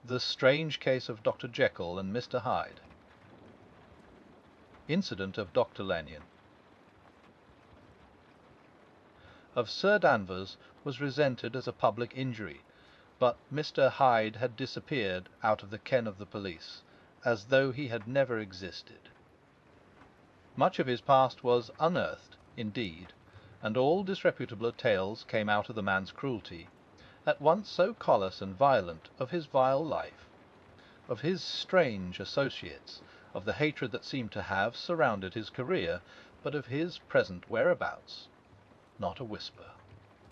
The strange case of Dr. Jekyll and Mr. Hyde. Incident of Dr. Lanyon. Of Sir Danvers was resented as a public injury, but Mr. Hyde had disappeared out of the ken of the police, as though he had never existed. Much of his past was unearthed, indeed, and all disreputable tales came out of the man's cruelty, at once so callous and violent, of his vile life, of his strange associates, of the hatred that seemed to have surrounded his career, but of his present whereabouts, not a whisper.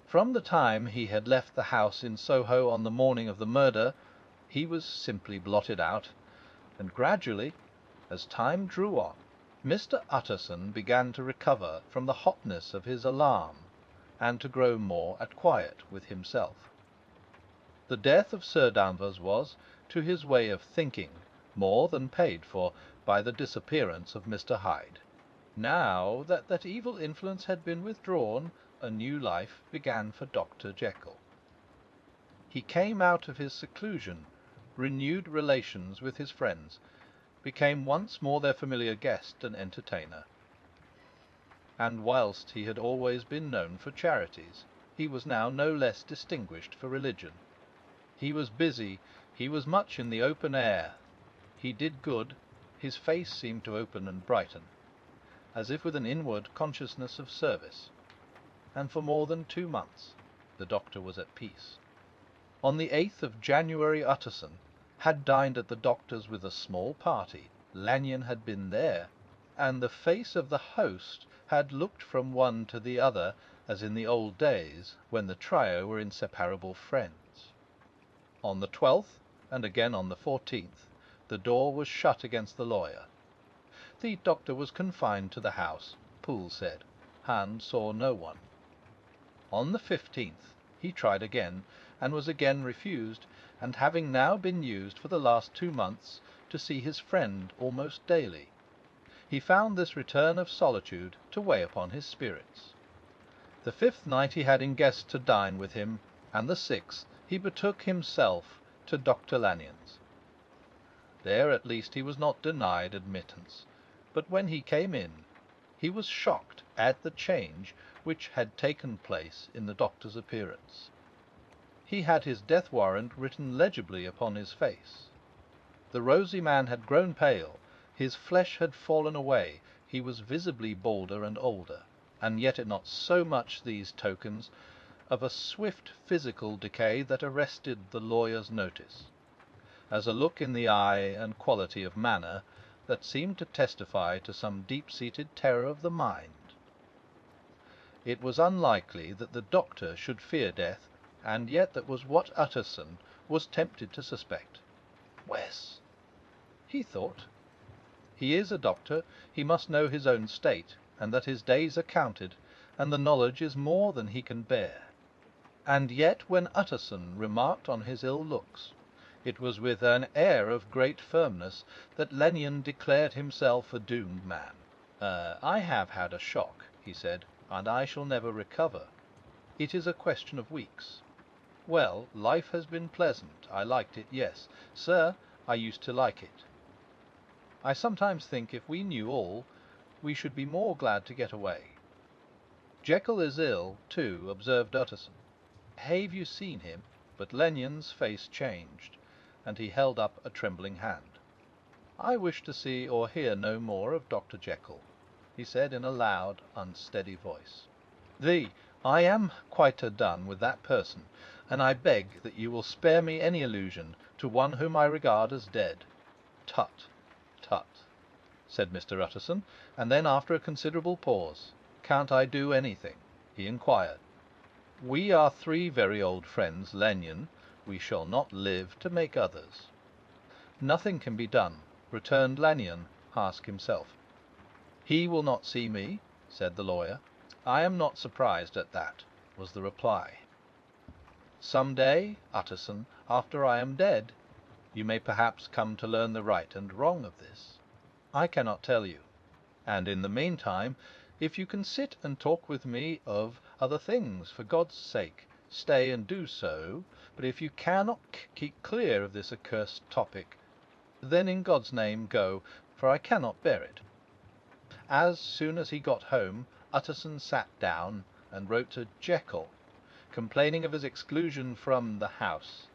From the time he had left the house in Soho on the morning of the murder, he was simply blotted out, and gradually, as time drew on, Mr. Utterson began to recover from the hotness of his alarm, and to grow more at quiet with himself. The death of Sir Danvers was, to his way of thinking, more than paid for by the disappearance of Mr. Hyde. Now that that evil influence had been withdrawn, a new life began for Dr. Jekyll. He came out of his seclusion, renewed relations with his friends, became once more their familiar guest and entertainer. And whilst he had always been known for charities, he was now no less distinguished for religion. He was busy, he was much in the open air, he did good, his face seemed to open and brighten, as if with an inward consciousness of service. And for more than 2 months the doctor was at peace. On the 8th of January Utterson had dined at the doctor's with a small party. Lanyon had been there, and the face of the host had looked from one to the other as in the old days when the trio were inseparable friends. On the 12th, and again on the 14th, the door was shut against the lawyer. The doctor was confined to the house, Poole said. Hand saw no one. On the 15th he tried again, and was again refused, and having now been used for the last 2 months to see his friend almost daily, he found this return of solitude to weigh upon his spirits. The 5th night he had in guests to dine with him, and the 6th he betook himself to Dr. Lanyon's. There at least he was not denied admittance, but when he came in, he was shocked at the change which had taken place in the doctor's appearance. He had his death warrant written legibly upon his face. The rosy man had grown pale, his flesh had fallen away, he was visibly balder and older, and yet it not so much these tokens of a swift physical decay that arrested the lawyer's notice, as a look in the eye and quality of manner that seemed to testify to some deep-seated terror of the mind. It was unlikely that the doctor should fear death, and yet that was what Utterson was tempted to suspect. Wes, he thought, he is a doctor, he must know his own state, and that his days are counted, and the knowledge is more than he can bear. And yet when Utterson remarked on his ill looks, it was with an air of great firmness that Lanyon declared himself a doomed man. I have had a shock, he said, and I shall never recover. It is a question of weeks. Well, life has been pleasant. I liked it, yes. Sir, I used to like it. I sometimes think if we knew all, we should be more glad to get away. Jekyll is ill, too, observed Utterson. Have you seen him? But Lanyon's face changed, and he held up a trembling hand. I wish to see or hear no more of Dr. Jekyll, he said in a loud, unsteady voice. I am quite done with that person, and I beg that you will spare me any allusion to one whom I regard as dead. Tut, tut, said Mr. Utterson, and then after a considerable pause, can't I do anything? He inquired. We are 3 very old friends, Lanyon. We shall not live to make others. Nothing can be done, returned Lanyon, ask himself. He will not see me, said the lawyer. I am not surprised at that, was the reply. Some day, Utterson, after I am dead, you may perhaps come to learn the right and wrong of this. I cannot tell you. And in the meantime, if you can sit and talk with me of other things, for God's sake, stay and do so, but if you cannot keep clear of this accursed topic, then in God's name go, for I cannot bear it." As soon as he got home, Utterson sat down and wrote to Jekyll, complaining of his exclusion from the house,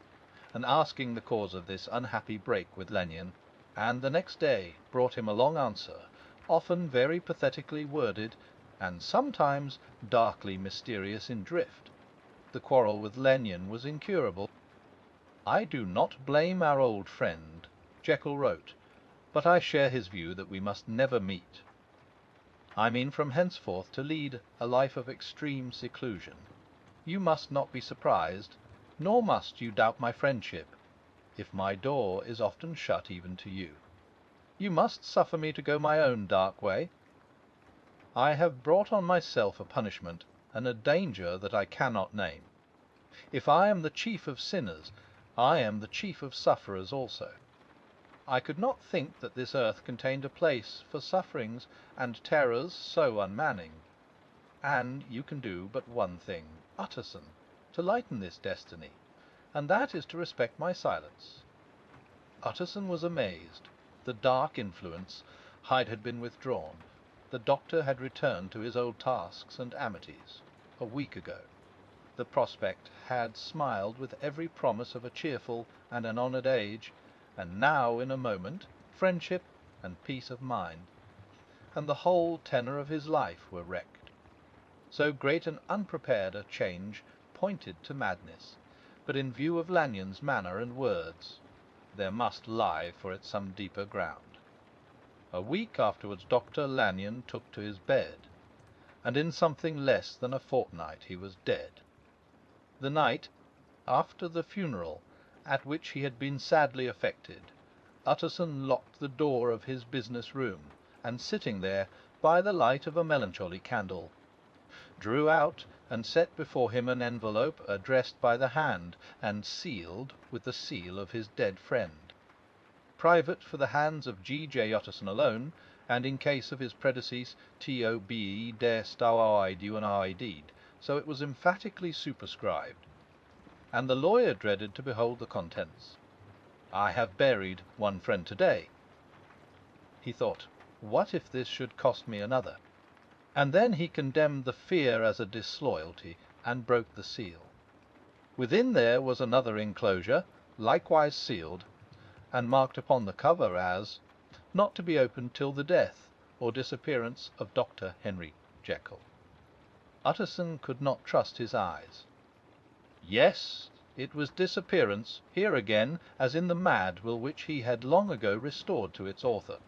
and asking the cause of this unhappy break with Lanyon, and the next day brought him a long answer, often very pathetically worded, and sometimes darkly mysterious in drift. The quarrel with Lanyon was incurable. "I do not blame our old friend," Jekyll wrote, "but I share his view that we must never meet. I mean from henceforth to lead a life of extreme seclusion. You must not be surprised, nor must you doubt my friendship, if my door is often shut even to you. You must suffer me to go my own dark way. I have brought on myself a punishment and a danger that I cannot name. If I am the chief of sinners, I am the chief of sufferers also. I could not think that this earth contained a place for sufferings and terrors so unmanning. And you can do but one thing, Utterson, to lighten this destiny, and that is to respect my silence." Utterson was amazed. The dark influence Hyde had been withdrawn. The doctor had returned to his old tasks and amities a week ago. The prospect had smiled with every promise of a cheerful and an honoured age, and now in a moment friendship and peace of mind, and the whole tenor of his life were wrecked. So great and unprepared a change pointed to madness, but in view of Lanyon's manner and words, there must lie for it some deeper ground. A week afterwards Dr. Lanyon took to his bed, and in something less than a fortnight he was dead. The night after the funeral, at which he had been sadly affected, Utterson locked the door of his business room, and sitting there by the light of a melancholy candle, drew out and set before him an envelope addressed by the hand and sealed with the seal of his dead friend. Private for the hands of G.J. Utterson alone, and in case of his predecease T.O.B.E. der Stauide Unided, so it was emphatically superscribed, and the lawyer dreaded to behold the contents. "I have buried one friend today," he thought. "What if this should cost me another?" And then he condemned the fear as a disloyalty, and broke the seal. Within there was another enclosure, likewise sealed, and marked upon the cover as "Not to be opened till the death or disappearance of Dr. Henry Jekyll." Utterson could not trust his eyes. Yes, it was disappearance, here again, as in the mad will which he had long ago restored to its author.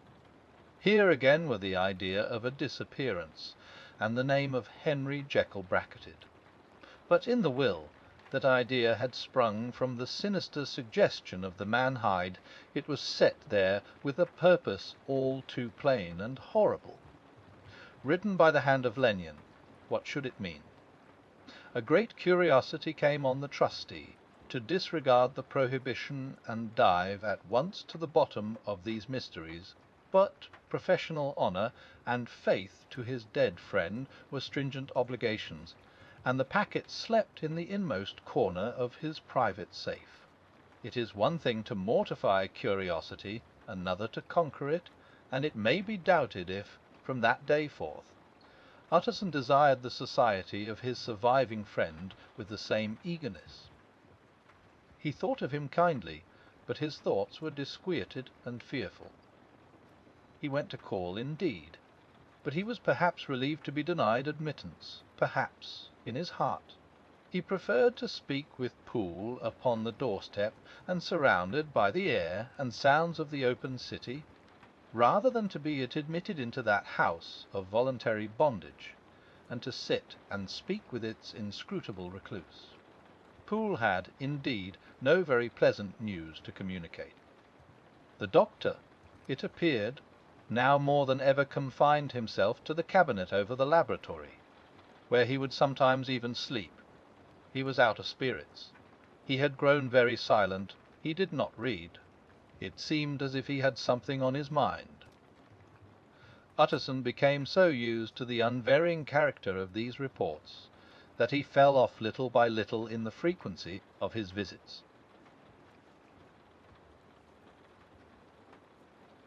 Here again were the idea of a disappearance, and the name of Henry Jekyll bracketed. But in the will, that idea had sprung from the sinister suggestion of the man Hyde. It was set there with a purpose all too plain and horrible. Written by the hand of Lanyon, what should it mean? A great curiosity came on the trustee to disregard the prohibition and dive at once to the bottom of these mysteries, but professional honour and faith to his dead friend were stringent obligations, and the packet slept in the inmost corner of his private safe. It is one thing to mortify curiosity, another to conquer it, and it may be doubted if, from that day forth, Utterson desired the society of his surviving friend with the same eagerness. He thought of him kindly, but his thoughts were disquieted and fearful. He went to call indeed, but he was perhaps relieved to be denied admittance, perhaps, in his heart. He preferred to speak with Poole upon the doorstep, and surrounded by the air and sounds of the open city, rather than to be admitted into that house of voluntary bondage, and to sit and speak with its inscrutable recluse. Poole had, indeed, no very pleasant news to communicate. The doctor, it appeared, now more than ever confined himself to the cabinet over the laboratory, where he would sometimes even sleep. He was out of spirits. He had grown very silent. He did not read. It seemed as if he had something on his mind. Utterson became so used to the unvarying character of these reports that he fell off little by little in the frequency of his visits.